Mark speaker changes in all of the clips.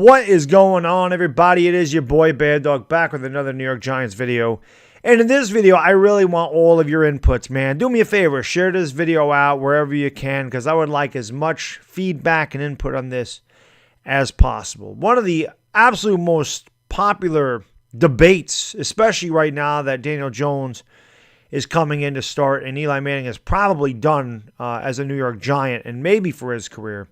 Speaker 1: What is going on, everybody? It is your boy Baddog back with another New York Giants video. And in this video, I really want all of your inputs, man. Do me a favor, share this video out wherever you can, because I would like as much feedback and input on this as possible. One of the absolute most popular debates, especially right now that Daniel Jones is coming in to start and Eli Manning is probably done as a New York Giant and maybe for his career,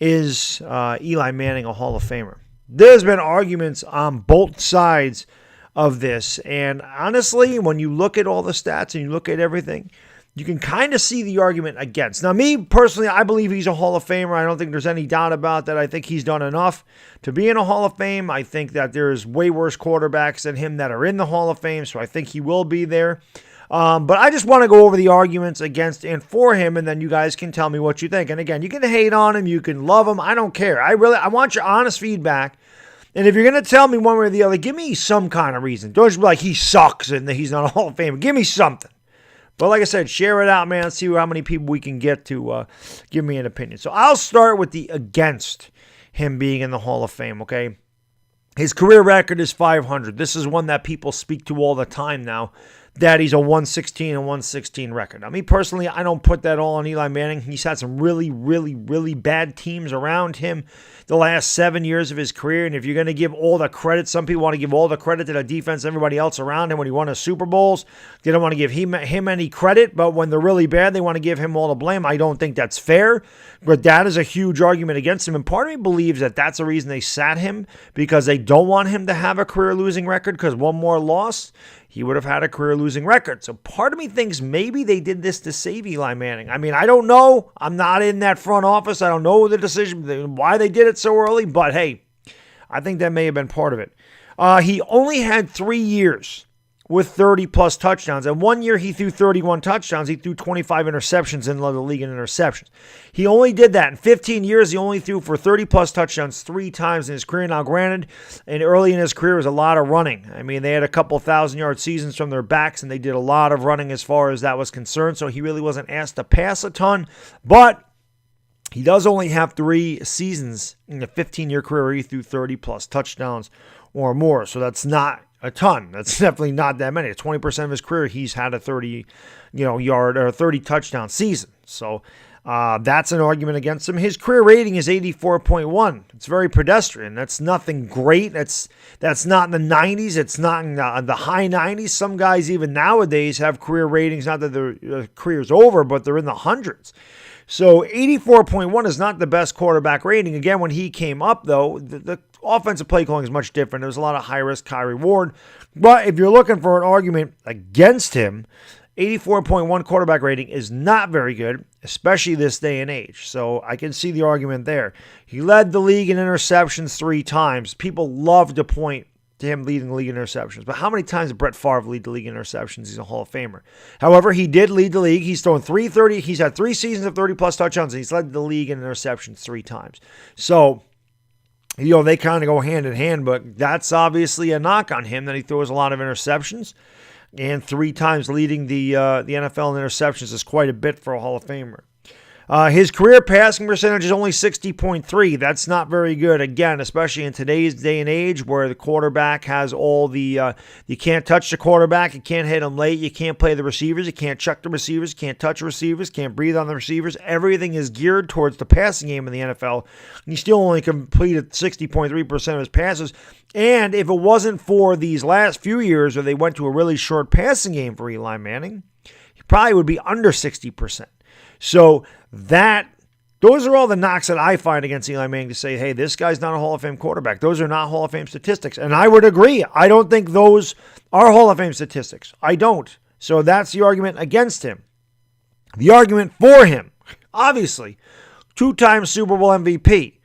Speaker 1: is Eli Manning a Hall of Famer? There's been arguments on both sides of this, and honestly, when you look at all the stats and you look at everything, you can kind of see the argument against. Now, me personally, I believe he's a Hall of Famer. I don't think there's any doubt about that. I think he's done enough to be in a Hall of Fame. I think that there's way worse quarterbacks than him that are in the Hall of Fame, so I think he will be there. But I just want to go over the arguments against and for him, and then you guys can tell me what you think. And again, you can hate on him, you can love him. I don't care. I want your honest feedback. And if you're going to tell me one way or the other, give me some kind of reason. Don't just be like, he sucks and he's not a Hall of Famer. Give me something. But like I said, share it out, man. See how many people we can get to give me an opinion. So I'll start with the against him being in the Hall of Fame, okay? His career record is 500. This is one that people speak to all the time now, that he's a 116 and 116 record. Now, me personally, I don't put that all on Eli Manning. He's had some really, really, really bad teams around him the last 7 years of his career. And if you're going to give all the credit, some people want to give all the credit to the defense, everybody else around him when he won his Super Bowls. They don't want to give him any credit, but when they're really bad, they want to give him all the blame. I don't think that's fair, but that is a huge argument against him. And part of me believes that that's the reason they sat him, because they don't want him to have a career-losing record, because one more loss, he would have had a career-losing record. So part of me thinks maybe they did this to save Eli Manning. I mean, I don't know. I'm not in that front office. I don't know the decision, why they did it so early. But, hey, I think that may have been part of it. He only had 3 years with 30-plus touchdowns. And 1 year he threw 31 touchdowns. He threw 25 interceptions and led the league in interceptions. He only did that. In 15 years, he only threw for 30-plus touchdowns 3 times in his career. Now, granted, and early in his career was a lot of running. I mean, they had a couple 1,000-yard seasons from their backs, and they did a lot of running as far as that was concerned, so he really wasn't asked to pass a ton. But he does only have 3 seasons in a 15-year career where he threw 30-plus touchdowns or more, so that's not a ton. That's definitely not that many. 20% of his career, he's had a 30-yard or 30 touchdown season. So that's an argument against him. His career rating is 84.1. It's very pedestrian. That's nothing great. That's not in the 90s. It's not in the high 90s. Some guys even nowadays have career ratings, not that their career's over, but they're in the hundreds. So 84.1 is not the best quarterback rating. Again, when he came up, though, the offensive play calling is much different. There's a lot of high risk, high reward. But if you're looking for an argument against him, 84.1 quarterback rating is not very good, especially this day and age. So I can see the argument there. He led the league in interceptions 3 times. People love to point to him leading the league in interceptions. But how many times did Brett Favre lead the league in interceptions? He's a Hall of Famer. However, he did lead the league. He's thrown 330. He's had 3 seasons of 30-plus touchdowns, and he's led the league in interceptions 3 times. So, they kind of go hand in hand, but that's obviously a knock on him, that he throws a lot of interceptions. And 3 times leading the NFL in interceptions is quite a bit for a Hall of Famer. His career passing percentage is only 60.3. That's not very good, again, especially in today's day and age where the quarterback has all the, you can't touch the quarterback, you can't hit him late, you can't play the receivers, you can't chuck the receivers, you can't touch the receivers, can't breathe on the receivers. Everything is geared towards the passing game in the NFL. And he still only completed 60.3% of his passes. And if it wasn't for these last few years where they went to a really short passing game for Eli Manning, he probably would be under 60%. So those are all the knocks that I find against Eli Manning to say, hey, this guy's not a Hall of Fame quarterback. Those are not Hall of Fame statistics. And I would agree. I don't think those are Hall of Fame statistics. I don't. So that's the argument against him. The argument for him, obviously, 2-time Super Bowl MVP.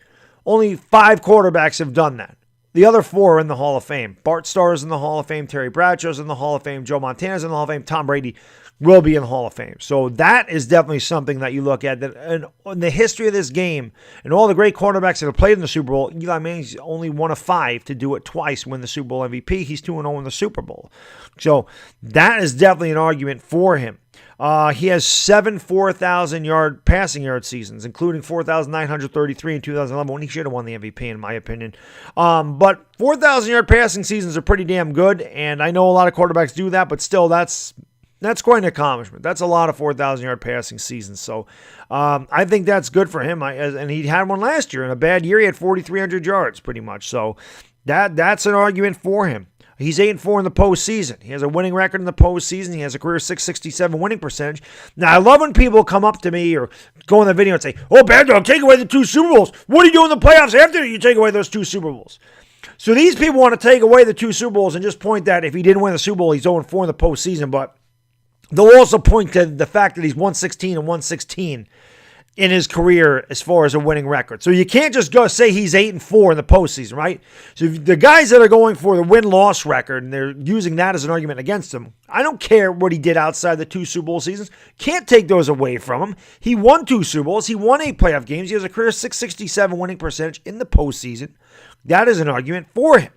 Speaker 1: Only 5 quarterbacks have done that. The other 4 are in the Hall of Fame. Bart Starr's in the Hall of Fame. Terry Bradshaw's in the Hall of Fame. Joe Montana's in the Hall of Fame. Tom Brady will be in the Hall of Fame. So that is definitely something that you look at. That in the history of this game, and all the great quarterbacks that have played in the Super Bowl, Eli Manning's only one of 5 to do it twice, win the Super Bowl MVP. He's 2-0 in the Super Bowl. So that is definitely an argument for him. He has 7 4,000-yard passing yard seasons, including 4,933 in 2011 when he should have won the MVP, in my opinion. But 4,000-yard passing seasons are pretty damn good, and I know a lot of quarterbacks do that, but still, that's quite an accomplishment. That's a lot of 4,000-yard passing seasons. So I think that's good for him. And he had one last year. In a bad year, he had 4,300 yards pretty much. So that's an argument for him. He's 8-4 in the postseason. He has a winning record in the postseason. He has a career 667 winning percentage. Now, I love when people come up to me or go in the video and say, "Oh, Baddog, take away the 2 Super Bowls. What do you do in the playoffs after you take away those 2 Super Bowls?" So these people want to take away the 2 Super Bowls and just point that if he didn't win the Super Bowl, he's 0-4 in the postseason. But they'll also point to the fact that he's 116 and 116 in his career as far as a winning record. So you can't just go say he's 8-4 in the postseason, right? So the guys that are going for the win-loss record, and they're using that as an argument against him, I don't care what he did outside the 2 Super Bowl seasons. Can't take those away from him. He won 2 Super Bowls. He won 8 playoff games. He has a career 667 winning percentage in the postseason. That is an argument for him.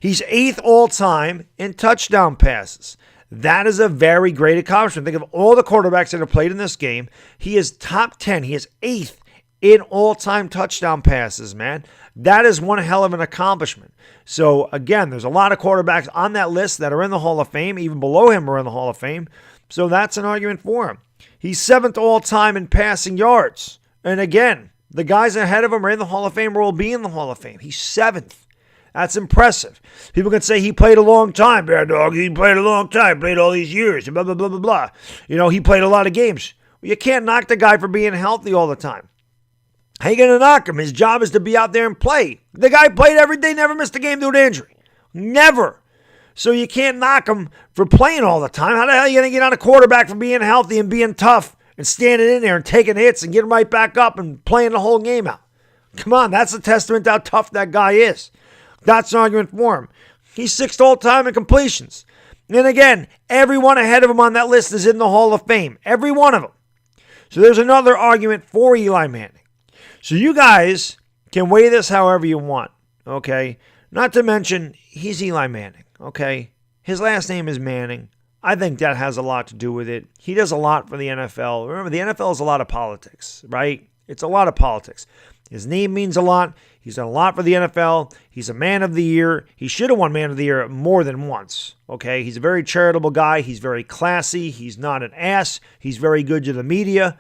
Speaker 1: He's 8th all-time in touchdown passes. That is a very great accomplishment. Think of all the quarterbacks that have played in this game. He is top 10. He is 8th in all-time touchdown passes, man. That is one hell of an accomplishment. So, again, there's a lot of quarterbacks on that list that are in the Hall of Fame. Even below him are in the Hall of Fame. So that's an argument for him. He's 7th all-time in passing yards. And, again, the guys ahead of him are in the Hall of Fame or will be in the Hall of Fame. He's 7th. That's impressive. People can say he played a long time, Baddog. He played a long time, played all these years, blah, blah, blah, blah, blah. You know, he played a lot of games. Well, you can't knock the guy for being healthy all the time. How you going to knock him? His job is to be out there and play. The guy played every day, never missed a game due to injury. Never. So you can't knock him for playing all the time. How the hell are you going to get on a quarterback for being healthy and being tough and standing in there and taking hits and getting right back up and playing the whole game out? Come on, that's a testament to how tough that guy is. That's an argument for him. He's 6th all-time in completions. And again, everyone ahead of him on that list is in the Hall of Fame. Every one of them. So there's another argument for Eli Manning. So you guys can weigh this however you want, okay? Not to mention, he's Eli Manning, okay? His last name is Manning. I think that has a lot to do with it. He does a lot for the NFL. Remember, the NFL is a lot of politics, right? It's a lot of politics. His name means a lot. He's done a lot for the NFL. He's a man of the year. He should have won man of the year more than once. Okay, he's a very charitable guy. He's very classy. He's not an ass. He's very good to the media.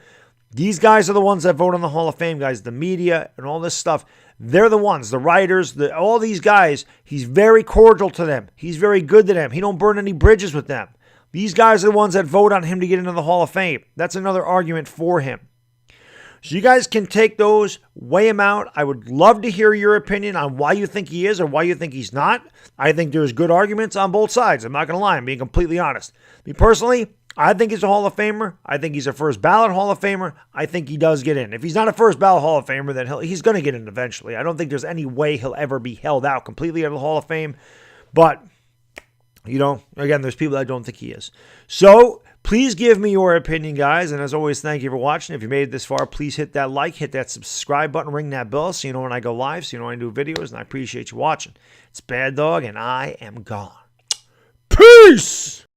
Speaker 1: These guys are the ones that vote on the Hall of Fame, guys. The media and all this stuff. They're the ones, the writers, all these guys. He's very cordial to them. He's very good to them. He don't burn any bridges with them. These guys are the ones that vote on him to get into the Hall of Fame. That's another argument for him. So you guys can take those, weigh them out. I would love to hear your opinion on why you think he is or why you think he's not. I think there's good arguments on both sides. I'm not going to lie. I'm being completely honest. Me personally, I think he's a Hall of Famer. I think he's a first ballot Hall of Famer. I think he does get in. If he's not a first ballot Hall of Famer, then he's going to get in eventually. I don't think there's any way he'll ever be held out completely out of the Hall of Fame. But, you know, again, there's people that don't think he is. So please give me your opinion, guys. And as always, thank you for watching. If you made it this far, please hit that like, hit that subscribe button, ring that bell so you know when I go live, so you know when I do videos. And I appreciate you watching. It's Baddog, and I am gone. Peace!